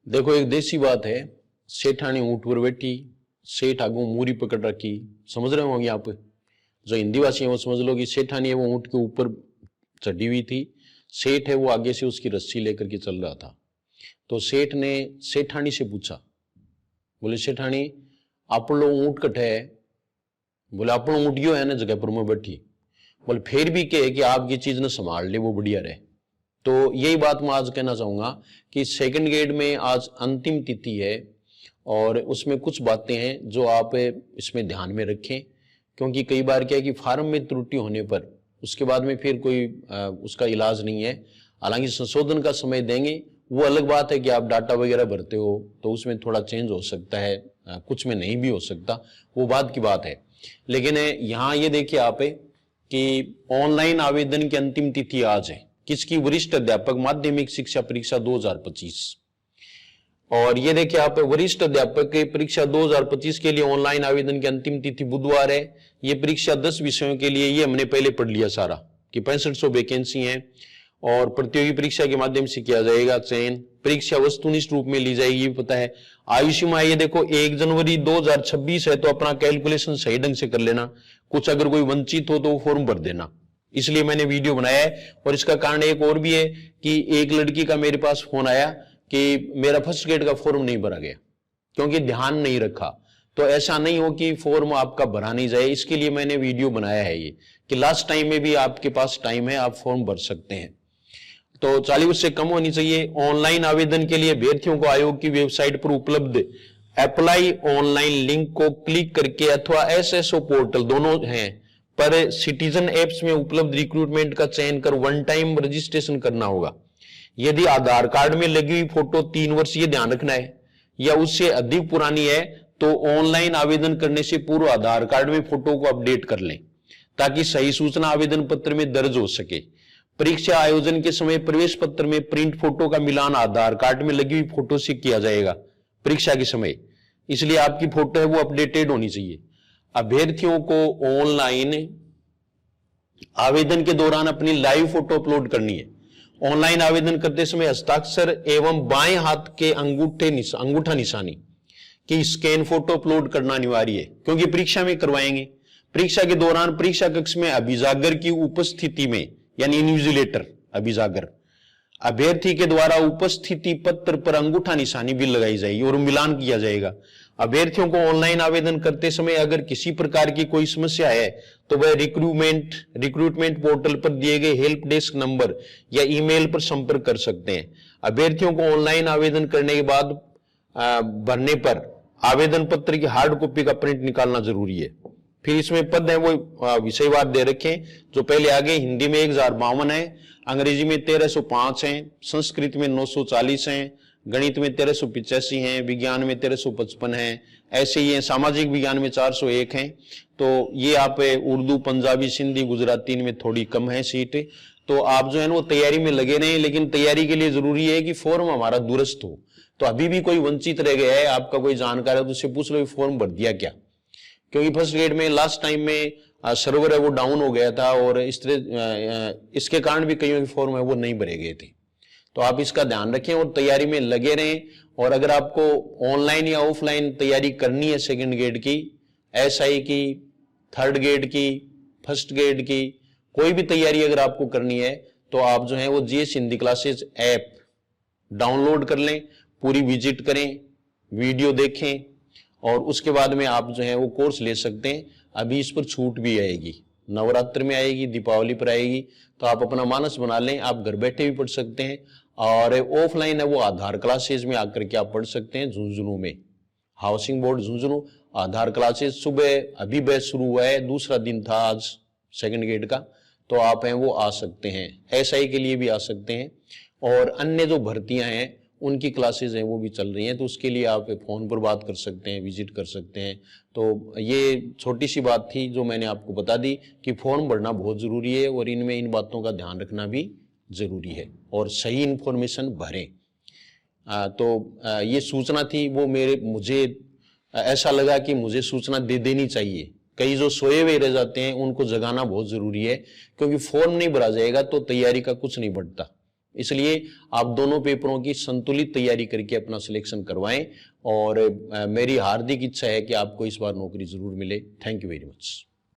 देखो, एक देसी बात है, सेठानी ऊंट पर बैठी, सेठ आगू मूरी पकड़ रखी। समझ रहे होंगे आप, जो हिंदी भाषी है वो समझ लो कि सेठानी है वो ऊंट के ऊपर चढ़ी हुई थी, सेठ है वो आगे से उसकी रस्सी लेकर के चल रहा था। तो सेठ ने सेठानी से पूछा, बोले सेठानी आप लोग ऊंट कटे है? बोले आप लोग ऊंट क्यों है ना जगह पर मैं बैठी। बोले फिर भी कहे कि आप ये चीज ना संभाल ले वो बढ़िया रहे। तो यही बात मैं आज कहना चाहूंगा कि सेकंड ग्रेड में आज अंतिम तिथि है और उसमें कुछ बातें हैं जो आप इसमें ध्यान में रखें, क्योंकि कई बार क्या है कि फार्म में त्रुटि होने पर उसके बाद में फिर कोई उसका इलाज नहीं है। हालांकि संशोधन का समय देंगे, वो अलग बात है कि आप डाटा वगैरह भरते हो तो उसमें थोड़ा चेंज हो सकता है, कुछ में नहीं भी हो सकता, वो बात की बात है। लेकिन यहाँ ये देखिए आप कि ऑनलाइन आवेदन की अंतिम तिथि आज है। किसकी? वरिष्ठ अध्यापक माध्यमिक शिक्षा परीक्षा 2025। और ये देखिए आप, वरिष्ठ अध्यापक की परीक्षा 2025 के लिए ऑनलाइन आवेदन की अंतिम तिथि बुधवार है। ये परीक्षा 10 विषयों के लिए, ये हमने पहले पढ़ लिया सारा कि 6500 वैकेंसी हैं और प्रतियोगी परीक्षा के माध्यम से किया जाएगा चयन। परीक्षा वस्तुनिष्ठ रूप में ली जाएगी, पता है। आयु सीमा ये देखो 1 जनवरी 2026 है, तो अपना कैलकुलेशन सही ढंग से कर लेना। कुछ अगर कोई वंचित हो तो वो फॉर्म भर देना, इसलिए मैंने वीडियो बनाया है। और इसका कारण एक और भी है कि एक लड़की का मेरे पास फोन आया कि मेरा फर्स्ट ग्रेड का फॉर्म नहीं भरा गया क्योंकि ध्यान नहीं रखा। तो ऐसा नहीं हो कि फॉर्म आपका भरा नहीं जाए, इसके लिए मैंने वीडियो बनाया है ये कि लास्ट टाइम में भी आपके पास टाइम है, आप फॉर्म भर सकते हैं। तो 40 से कम होनी चाहिए। ऑनलाइन आवेदन के लिए अभ्यर्थियों को आयोग की वेबसाइट पर उपलब्ध अप्लाई ऑनलाइन लिंक को क्लिक करके अथवा एसएसओ पोर्टल दोनों हैं पर सिटीजन एप्स में उपलब्ध रिक्रूटमेंट का चयन कर वन टाइम रजिस्ट्रेशन करना होगा। यदि आधार कार्ड में लगी हुई फोटो 3 वर्ष, ये ध्यान रखना है, या उससे अधिक पुरानी है तो ऑनलाइन आवेदन करने से पूर्व आधार कार्ड में फोटो को अपडेट कर लें ताकि सही सूचना आवेदन पत्र में दर्ज हो सके। परीक्षा आयोजन के समय प्रवेश पत्र में प्रिंट फोटो का मिलान आधार कार्ड में लगी हुई फोटो से किया जाएगा परीक्षा के समय, इसलिए आपकी फोटो है वो अपडेटेड होनी चाहिए। अभ्यर्थियों को ऑनलाइन आवेदन के दौरान अपनी लाइव फोटो अपलोड करनी है। ऑनलाइन आवेदन करते समय हस्ताक्षर एवं बाएं हाथ के अंगूठा निशानी की स्कैन फोटो अपलोड करना अनिवार्य है, क्योंकि परीक्षा में करवाएंगे। परीक्षा के दौरान परीक्षा कक्ष में अभिजागर की उपस्थिति में, यानी इन्विजिलेटर अभिजागर, अभ्यर्थी के द्वारा उपस्थिति पत्र पर अंगूठा निशानी भी लगाई जाएगी और मिलान किया जाएगा। अभ्यर्थियों को ऑनलाइन आवेदन करते समय अगर किसी प्रकार की कोई समस्या है तो वह रिक्रूटमेंट पोर्टल पर दिए गए हेल्प डेस्क नंबर या ईमेल पर संपर्क कर सकते हैं। अभ्यर्थियों को ऑनलाइन आवेदन करने के बाद भरने पर आवेदन पत्र की हार्ड कॉपी का प्रिंट निकालना जरूरी है। फिर इसमें पद है वो विषयवार दे रखे जो पहले आगे। हिंदी में 1052 है, अंग्रेजी में 1305 है, संस्कृत में 940 है, गणित में 1385 है, विज्ञान में 1355 है, ऐसे ही है। सामाजिक विज्ञान में 401 है। तो ये आप उर्दू, पंजाबी, सिंधी, गुजराती इनमें थोड़ी कम है सीट। तो आप जो है ना वो तैयारी में लगे नहीं, लेकिन तैयारी के लिए जरूरी है कि फॉर्म हमारा दुरुस्त हो। तो अभी भी कोई वंचित रह गया है, आपका कोई जानकार है तो उससे पूछ लो फॉर्म भर दिया क्या, क्योंकि फर्स्ट ग्रेड में लास्ट टाइम में सर्वर है वो डाउन हो गया था और इसके कारण भी कईयों के फॉर्म है वो नहीं भरे गए थे। तो आप इसका ध्यान रखें और तैयारी में लगे रहें। और अगर आपको ऑनलाइन या ऑफलाइन तैयारी करनी है सेकंड ग्रेड की, एसआई की, थर्ड ग्रेड की, फर्स्ट ग्रेड की, कोई भी तैयारी अगर आपको करनी है तो आप जो है वो GS Hindi classes app download कर लें, पूरी विजिट करें, वीडियो देखें और उसके बाद में आप जो है वो कोर्स ले सकते हैं। अभी इस पर छूट भी आएगी, नवरात्र में आएगी, दीपावली पर आएगी, तो आप अपना मानस बना लें, आप घर बैठे भी पढ़ सकते हैं। और ऑफलाइन है वो आधार क्लासेज में आकर के आप पढ़ सकते हैं। झुंझुनू में हाउसिंग बोर्ड झुंझुनू आधार क्लासेज सुबह अभी बैच शुरू हुआ है, दूसरा दिन था आज सेकंड ग्रेड का, तो आप हैं वो आ सकते हैं। एसआई के लिए भी आ सकते हैं और अन्य जो भर्तियां हैं उनकी क्लासेज हैं वो भी चल रही हैं, तो उसके लिए आप फोन पर बात कर सकते हैं, विजिट कर सकते हैं। तो ये छोटी सी बात थी जो मैंने आपको बता दी कि फॉर्म भरना बहुत जरूरी है और इनमें इन बातों का ध्यान रखना भी जरूरी है और सही इंफॉर्मेशन भरें। तो ये सूचना थी वो मुझे ऐसा लगा कि मुझे सूचना दे देनी चाहिए। कई जो सोए हुए रह जाते हैं उनको जगाना बहुत जरूरी है, क्योंकि फॉर्म नहीं भरा जाएगा तो तैयारी का कुछ नहीं बढ़ता। इसलिए आप दोनों पेपरों की संतुलित तैयारी करके अपना सिलेक्शन करवाएं और मेरी हार्दिक इच्छा है कि आपको इस बार नौकरी जरूर मिले। Thank you very much.